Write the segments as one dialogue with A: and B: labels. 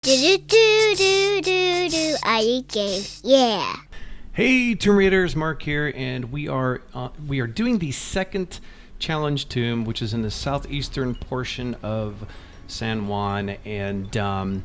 A: I.Eat.Games. Yeah.
B: Hey, Tomb Raiders, Mark here, and we are doing the second challenge tomb, which is in the southeastern portion of San Juan, and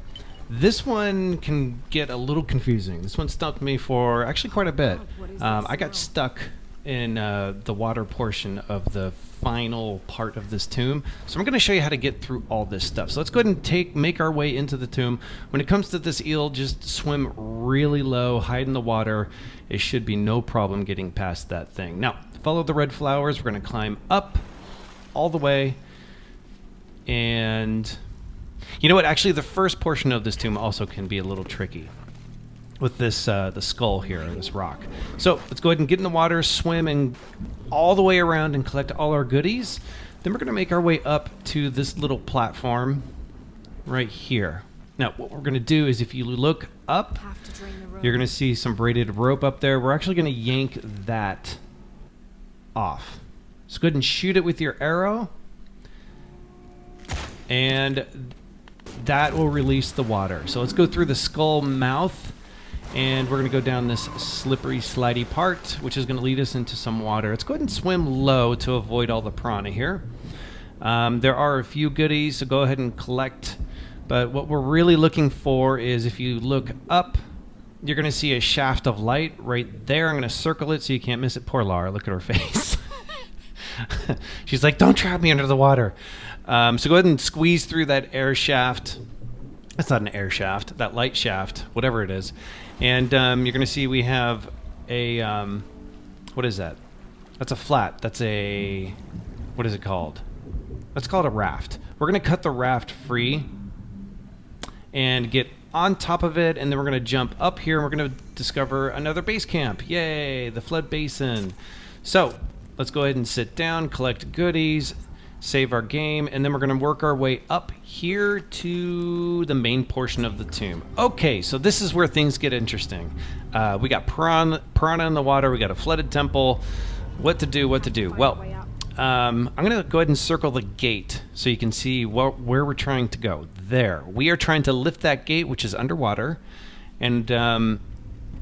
B: this one can get a little confusing. This one stumped me for actually quite a bit. I got stuck in the water portion of the final part of this tomb, so I'm going to show you how to get through all this stuff. So let's go ahead and make our way into the tomb. When it comes to this eel, just swim really low, hide in the water. It should be no problem getting past that thing. Now, follow the red flowers. We're going to climb up all the way, and you know what? Actually, the first portion of this tomb also can be a little tricky with this the skull here, this rock. So let's go ahead and get in the water, swim, and all the way around and collect all our goodies. Then we're going to make our way up to this little platform right here. Now, what we're going to do is if you look up, you're going to see some braided rope up there. We're actually going to yank that off. So go ahead and shoot it with your arrow, and that will release the water. So let's go through the skull mouth, and we're going to go down this slippery, slidey part, which is going to lead us into some water. Let's go ahead and swim low to avoid all the piranha here. There are a few goodies, so go ahead and collect. But what we're really looking for is if you look up, you're going to see a shaft of light right there. I'm going to circle it so you can't miss it. Poor Laura, look at her face. She's like, don't trap me under the water. So go ahead and squeeze through that air shaft. That's not an air shaft, that light shaft, whatever it is. And you're going to see we have a, what is that? That's a flat. That's a, what is it called? Let's call it a raft. We're going to cut the raft free and get on top of it, and then we're going to jump up here, and we're going to discover another base camp. Yay, the flood basin. So let's go ahead and sit down, collect goodies, save our game, and then we're going to work our way up here to the main portion of the tomb. Okay, so this is where things get interesting. We got piranha in the water. We got a flooded temple. What to do? Well, I'm going to go ahead and circle the gate so you can see where we're trying to go. There. We are trying to lift that gate, which is underwater, and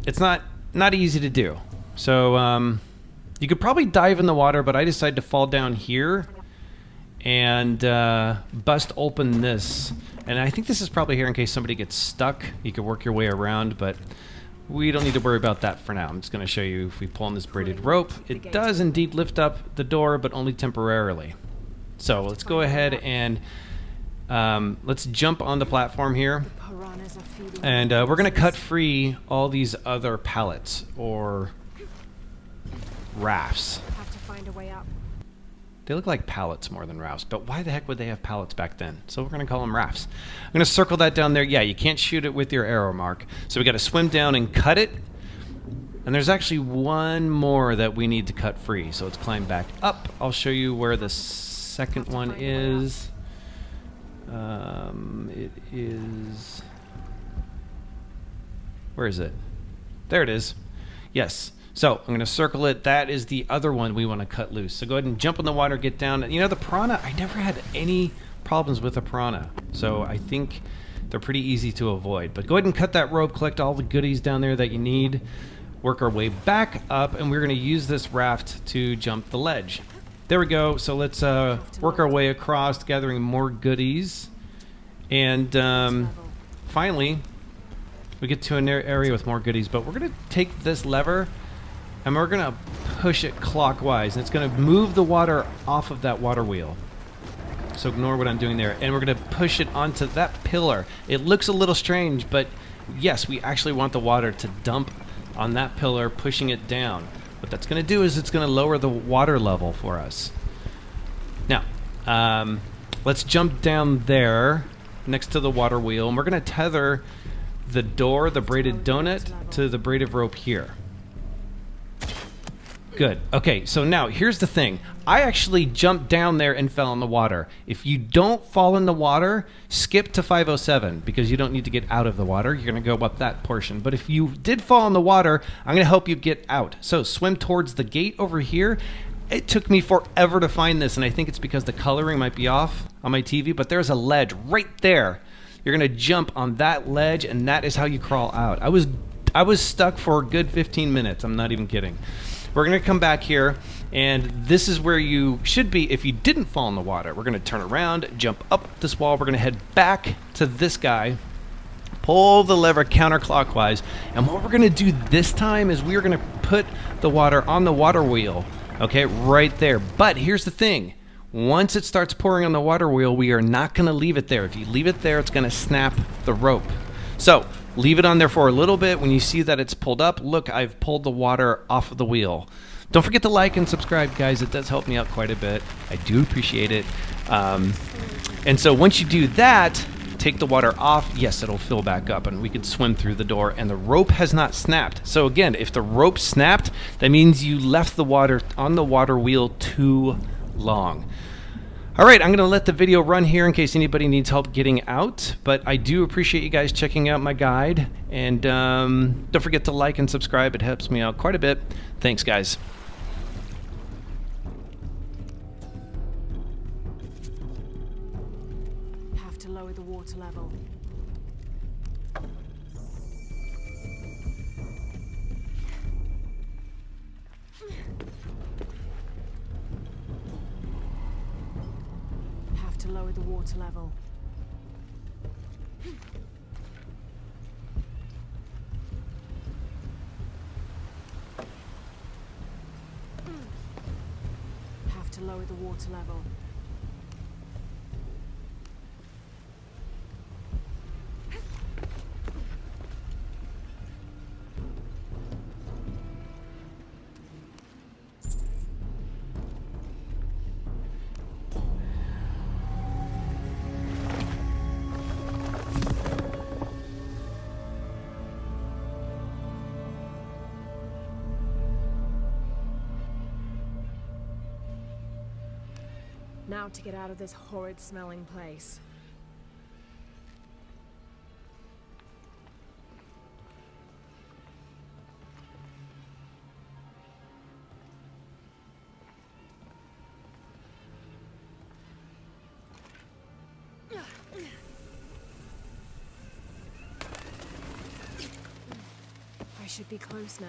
B: it's not easy to do. So you could probably dive in the water, but I decided to fall down here and bust open this. And I think this is probably here in case somebody gets stuck. You could work your way around, but we don't need to worry about that for now. I'm just going to show you if we pull on this braided rope. It does indeed lift up the door, but only temporarily. So let's go ahead and let's jump on the platform here. And we're going to cut free all these other pallets or rafts.
C: Have to find a way up.
B: They look like pallets more than rafts, but why the heck would they have pallets back then? So we're going to call them rafts. I'm going to circle that down there. Yeah, you can't shoot it with your arrow, Mark. So we got to swim down and cut it. And there's actually one more that we need to cut free. So let's climb back up. I'll show you where the second one is. It is... Where is it? There it is. Yes. So I'm going to circle it. That is the other one we want to cut loose. So go ahead and jump in the water, get down. You know, the piranha, I never had any problems with a piranha. So I think they're pretty easy to avoid. But go ahead and cut that rope, collect all the goodies down there that you need, work our way back up, and we're going to use this raft to jump the ledge. There we go. So let's work our way across, gathering more goodies. And finally, we get to an area with more goodies. But we're going to take this lever, and we're going to push it clockwise, and it's going to move the water off of that water wheel. So ignore what I'm doing there. And we're going to push it onto that pillar. It looks a little strange, but yes, we actually want the water to dump on that pillar, pushing it down. What that's going to do is it's going to lower the water level for us. Now, let's jump down there next to the water wheel, and we're going to tether the door, the braided donut, to the braided rope here. Good. Okay, so now here's the thing. I actually jumped down there and fell in the water. If you don't fall in the water, skip to 507 because you don't need to get out of the water. You're going to go up that portion. But if you did fall in the water, I'm going to help you get out. So swim towards the gate over here. It took me forever to find this, and I think it's because the coloring might be off on my TV, but there's a ledge right there You're going to jump on that ledge, and that is how you crawl out. I was stuck for a good 15 minutes. I'm not even kidding. We're going to come back here, and this is where you should be if you didn't fall in the water. We're going to turn around, jump up this wall. We're going to head back to this guy, pull the lever counterclockwise, and what we're going to do this time is we're going to put the water on the water wheel, okay, right there. But here's the thing. Once it starts pouring on the water wheel, we are not going to leave it there. If you leave it there, it's going to snap the rope. So leave it on there for a little bit. When you see that it's pulled up, look, I've pulled the water off of the wheel. Don't forget to like and subscribe, guys. It does help me out quite a bit. I do appreciate it. And so once you do that, take the water off. Yes, it'll fill back up, and we could swim through the door, and the rope has not snapped. So again, if the rope snapped, that means you left the water on the water wheel too long. All right, I'm going to let the video run here in case anybody needs help getting out, but I do appreciate you guys checking out my guide, and don't forget to like and subscribe. It helps me out quite a bit. Thanks, guys.
A: Have to lower the water level. To lower the water level. Have to lower the water level. Now to get out of this horrid smelling place. I should be close now.